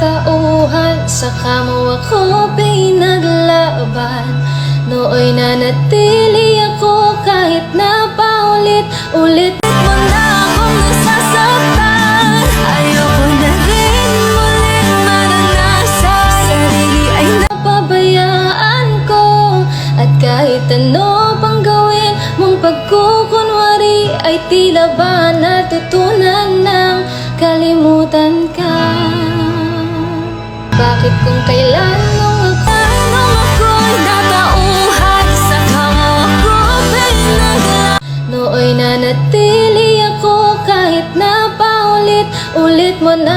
tauhan, saka mo ako pinaglaban. Nooy nanatili ako kahit na paulit-ulit mo na akong nasasaktan. Ayoko na rin muling maranasan, sarili ay napabayaan ko. At kahit ano pang gawin mong pagkukunwari, ay tila ba natutunan ng kalimutan ka. Bakit kung kailan nung ako'y natauhan, saka mo ako pinaglaban. Nooy nanatili ako kahit na paulit-ulit mo na